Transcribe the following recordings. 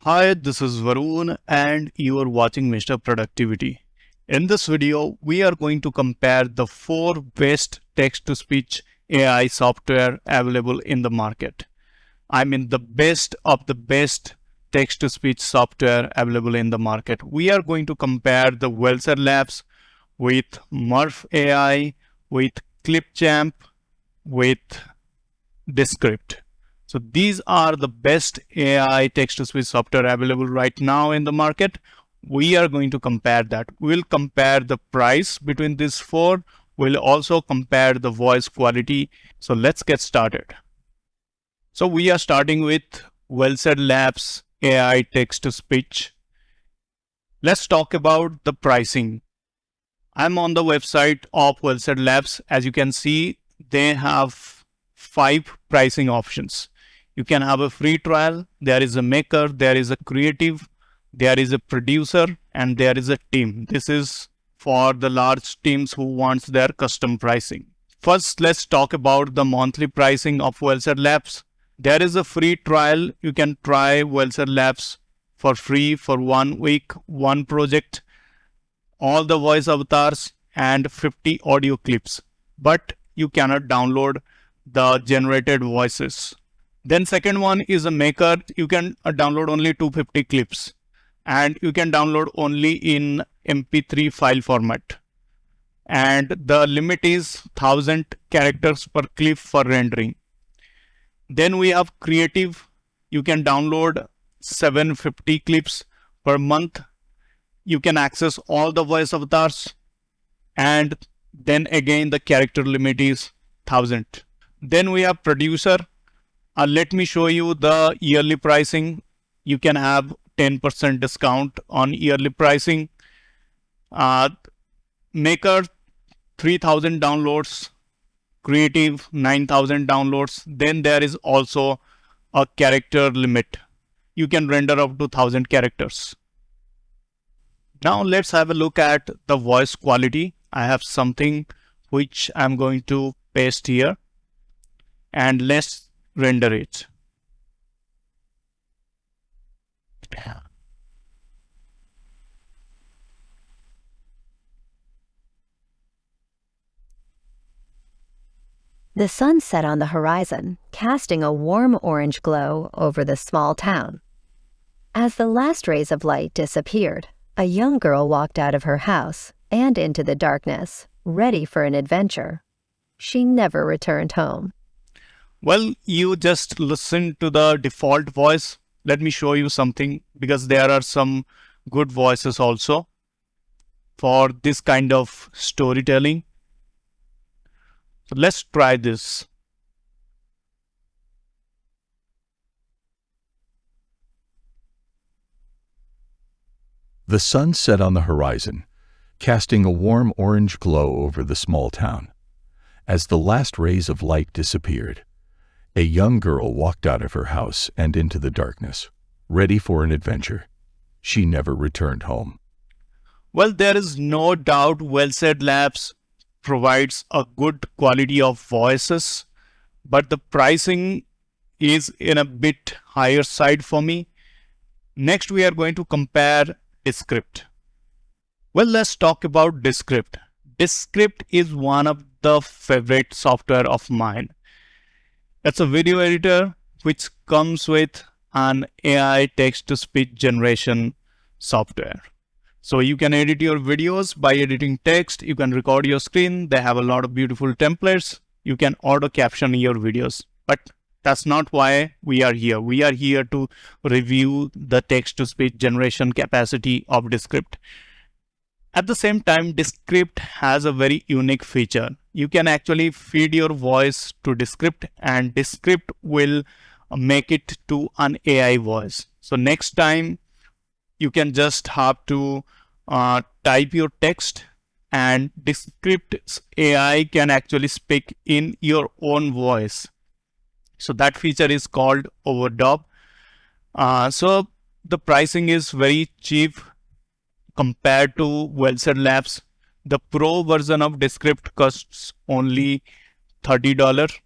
Hi, this is Varun and you are watching Mr. Productivity. In this video, we are going to compare the 4 best text-to-speech AI software available in the market. I mean the best of the best text-to-speech software available in the market. We are going to compare the Wellsaid Labs with Murf AI, with Clipchamp, with Descript. So these are the best AI text-to-speech software available right now in the market. We are going to compare that. We'll compare the price between these four. We'll also compare the voice quality. So let's get started. So we are starting with Wellsaid Labs AI text-to-speech. Let's talk about the pricing. I'm on the website of Wellsaid Labs. As you can see, they have 5 pricing options. You can have a free trial, there is a maker, there is a creative, there is a producer, and there is a team. This is for the large teams who wants their custom pricing. First, let's talk about the monthly pricing of Wellsaid Labs. There is a free trial. You can try Wellsaid Labs for free for 1 week, 1 project, all the voice avatars and 50 audio clips. But you cannot download the generated voices. Then second one is a maker. You can download only 250 clips and you can download only in MP3 file format. And the limit is 1000 characters per clip for rendering. Then we have creative. You can download 750 clips per month. You can access all the voice avatars. And then again, the character limit is 1000. Then we have producer. Let me show you the yearly pricing. You can have 10% discount on yearly pricing. Maker 3000 downloads, creative 9000 downloads. Then there is also a character limit. You can render up to 1000 characters. Now let's have a look at the voice quality. I have something which I'm going to paste here and let's render it. The sun set on the horizon, casting a warm orange glow over the small town. As the last rays of light disappeared, a young girl walked out of her house and into the darkness, ready for an adventure. She never returned home. Well, you just listen to the default voice. Let me show you something because there are some good voices also for this kind of storytelling. So let's try this. The sun set on the horizon, casting a warm orange glow over the small town. As the last rays of light disappeared, a young girl walked out of her house and into the darkness, ready for an adventure. She never returned home. Well, there is no doubt Wellsaid Labs provides a good quality of voices, but the pricing is in a bit higher side for me. Next, we are going to compare Descript. Well, let's talk about Descript. Descript is one of the favorite software of mine. It's a video editor which comes with an AI text-to-speech generation software. So you can edit your videos by editing text. You can record your screen. They have a lot of beautiful templates. You can auto caption your videos. But that's not why we are here. We are here to review the text-to-speech generation capacity of Descript. At the same time, Descript has a very unique feature. You can actually feed your voice to Descript and Descript will make it to an AI voice. So next time you can just have to type your text and Descript's AI can actually speak in your own voice. So that feature is called overdub. So the pricing is very cheap compared to Wellsaid Labs. The pro version of Descript costs only $30.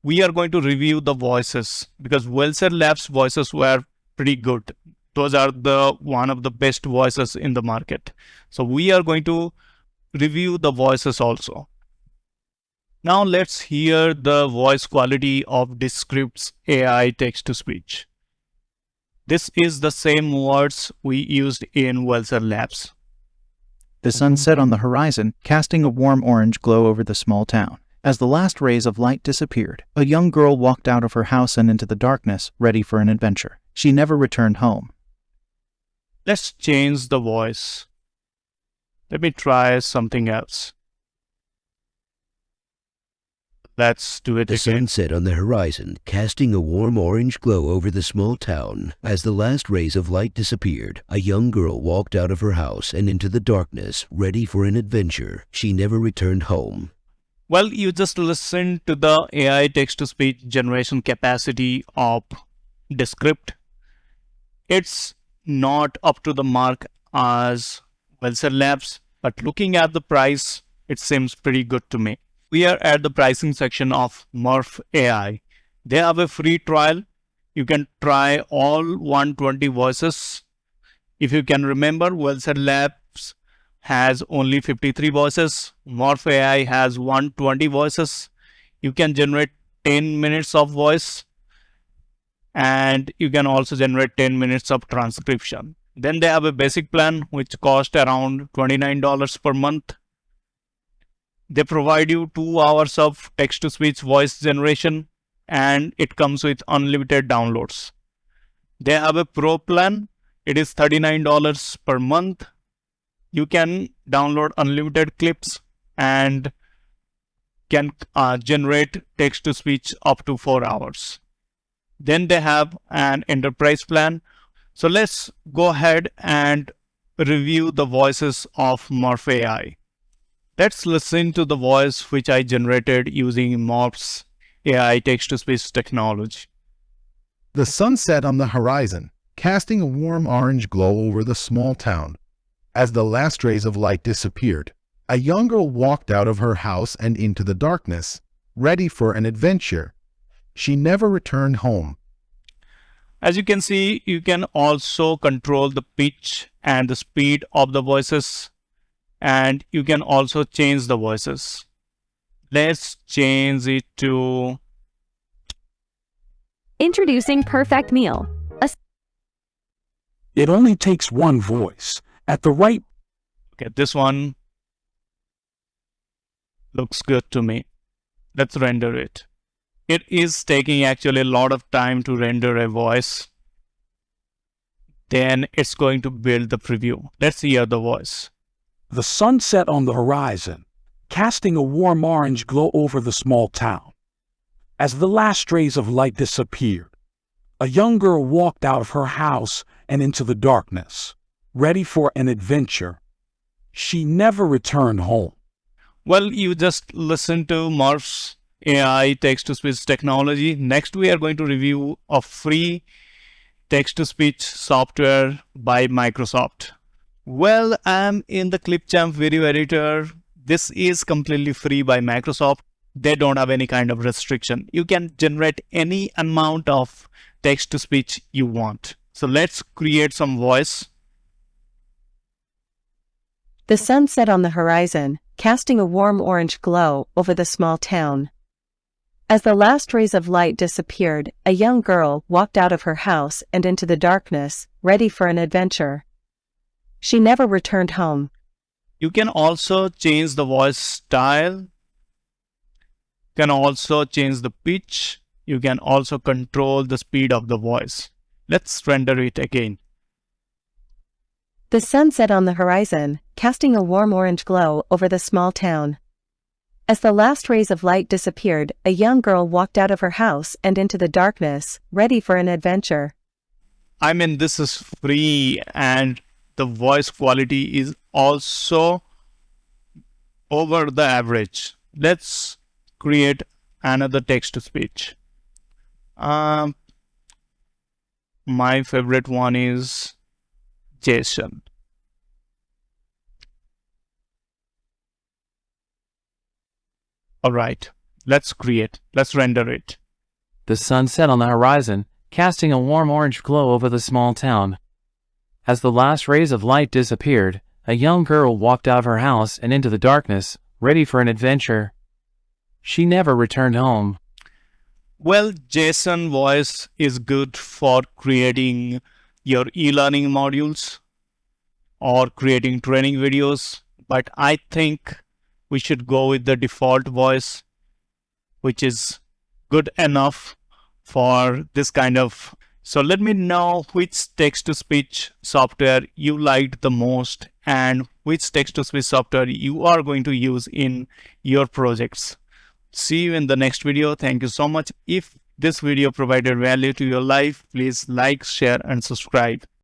We are going to review the voices because Wellsaid Labs voices were pretty good. Those are the one of the best voices in the market. So we are going to review the voices also. Now let's hear the voice quality of Descript's AI text-to-speech. This is the same words we used in Wellsaid Labs. The sun set on the horizon, casting a warm orange glow over the small town. As the last rays of light disappeared, a young girl walked out of her house and into the darkness, ready for an adventure. She never returned home. Let's change the voice. Let me try something else. Let's do it The again. sun set on the horizon, casting a warm orange glow over the small town. As the last rays of light disappeared, a young girl walked out of her house and into the darkness, ready for an adventure. She never returned home. Well, you just listen to the AI text-to-speech generation capacity of Descript. It's not up to the mark as Wellsaid Labs, but looking at the price, it seems pretty good to me. We are at the pricing section of Murf AI. They have a free trial. You can try all 120 voices. If you can remember, Wellsaid Labs has only 53 voices. Murf AI has 120 voices. You can generate 10 minutes of voice, and you can also generate 10 minutes of transcription. Then they have a basic plan which costs around $29 per month. They provide you 2 hours of text-to-speech voice generation, and it comes with unlimited downloads. They have a pro plan. It is $39 per month. You can download unlimited clips and can generate text-to-speech up to 4 hours. Then they have an enterprise plan. So let's go ahead and review the voices of Murf AI. Let's listen to the voice which I generated using Murf's AI text-to-speech technology. The sun set on the horizon, casting a warm orange glow over the small town. As the last rays of light disappeared, a young girl walked out of her house and into the darkness, ready for an adventure. She never returned home. As you can see, you can also control the pitch and the speed of the voices, and you can also change the voices. Let's change it to Introducing Perfect Meal. It only takes one voice at the right. okay, this one looks good to me. Let's render it. It is taking actually a lot of time to render a voice. Then it's going to build the preview. Let's hear the voice. The sun set on the horizon, casting a warm orange glow over the small town. As the last rays of light disappeared, a young girl walked out of her house and into the darkness, ready for an adventure. She never returned home. Well, you just listen to Murf's AI text-to-speech technology. Next, we are going to review a free text-to-speech software by Microsoft. Well, I'm in the Clipchamp video editor. This is completely free by Microsoft. They don't have any kind of restriction. You can generate any amount of text-to-speech you want. So let's create some voice. The sun set on the horizon, casting a warm orange glow over the small town. As the last rays of light disappeared, a young girl walked out of her house and into the darkness, ready for an adventure. She never returned home. You can also change the voice style. You can also change the pitch. You can also control the speed of the voice. Let's render it again. The sun set on the horizon, casting a warm orange glow over the small town. As the last rays of light disappeared, a young girl walked out of her house and into the darkness, ready for an adventure. I mean, this is free and the voice quality is also over the average. Let's create another text-to-speech. My favorite one is Jason. Alright, let's render it. The sun set on the horizon, casting a warm orange glow over the small town. As the last rays of light disappeared, a young girl walked out of her house and into the darkness, ready for an adventure. She never returned home. Well, JSON voice is good for creating your e-learning modules or creating training videos, but I think we should go with the default voice, which is good enough for this kind of. So let me know which text-to-speech software you liked the most and which text-to-speech software you are going to use in your projects. See you in the next video. Thank you so much. If this video provided value to your life, please like, share, and subscribe.